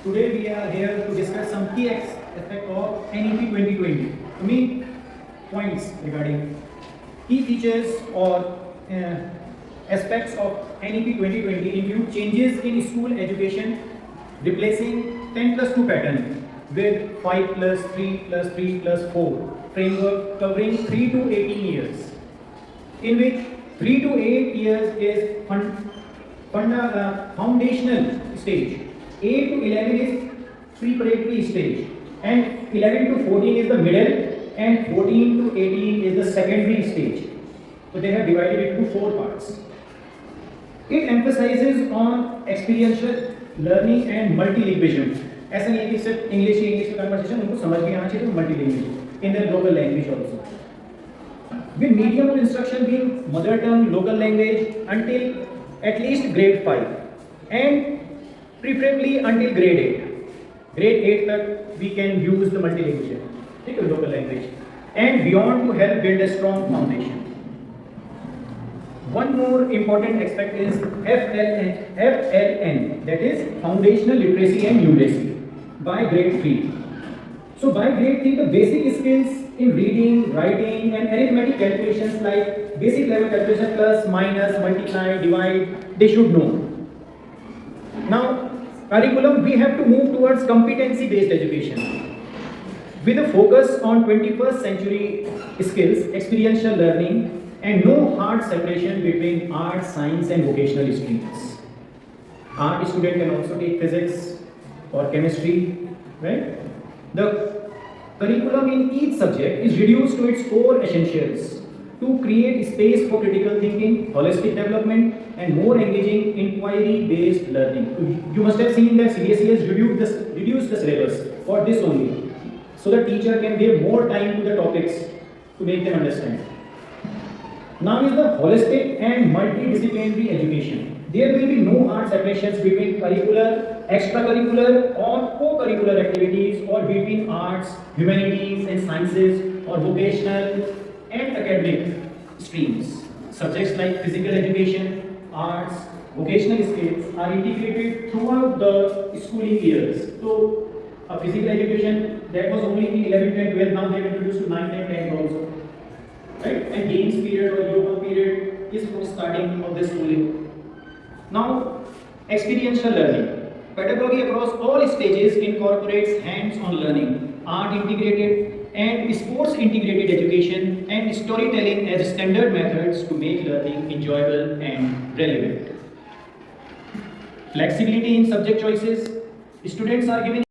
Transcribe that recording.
Today we are here to discuss some key aspects of NEP 2020. To me, points regarding key features or aspects of NEP 2020 include changes in school education, replacing 10 plus 2 pattern with 5 plus 3 plus 3 plus 4 framework covering 3 to 18 years, in which 3 to 8 years is foundational stage, 8 to 11 is preparatory stage, and 11 to 14 is the middle, and 14 to 18 is the secondary stage. So they have divided it into 4 parts. It emphasizes on experiential learning and multilingualism. ऐसा नहीं है कि सिर्फ English में conversation उनको समझ में आना चाहिए, तो multilanguage in their local language also. With medium of instruction being mother tongue local language until at least grade 5 and preferably until grade 8. Grade 8 तक we can use the multilingual, ठीक है, local language, and beyond to help build a strong foundation. One more important aspect is FLN, that is foundational literacy and numeracy by grade 3. So by grade 3 the basic skills in reading, writing and arithmetic calculations like basic level calculation plus, minus, multiply, divide, they should know. Now curriculum, we have to move towards competency based education with a focus on 21st century skills, experiential learning and no hard separation between art, science and vocational streams. Art student can also take physics or chemistry, right? The curriculum in each subject is reduced to its core essentials to create space for critical thinking, holistic development and more engaging inquiry-based learning. You must have seen that CBSE has reduced the syllabus for this only, so the teacher can give more time to the topics to make them understand. Now is the holistic and multidisciplinary education. There will be no hard separations between curricular, extracurricular or co-curricular activities or between arts, humanities and sciences or vocational and academic streams. Subjects like physical education, arts, vocational skills are integrated throughout the schooling years. So a physical education that was only in 11, 10, 12, now they have introduced to 9, 10, 10 also. Right? And games period or yoga period is from starting of the schooling. Now, experiential learning. Pedagogy across all stages incorporates hands-on learning, art integrated and sports integrated education and storytelling as standard methods to make learning enjoyable and relevant. Flexibility in subject choices. Students are given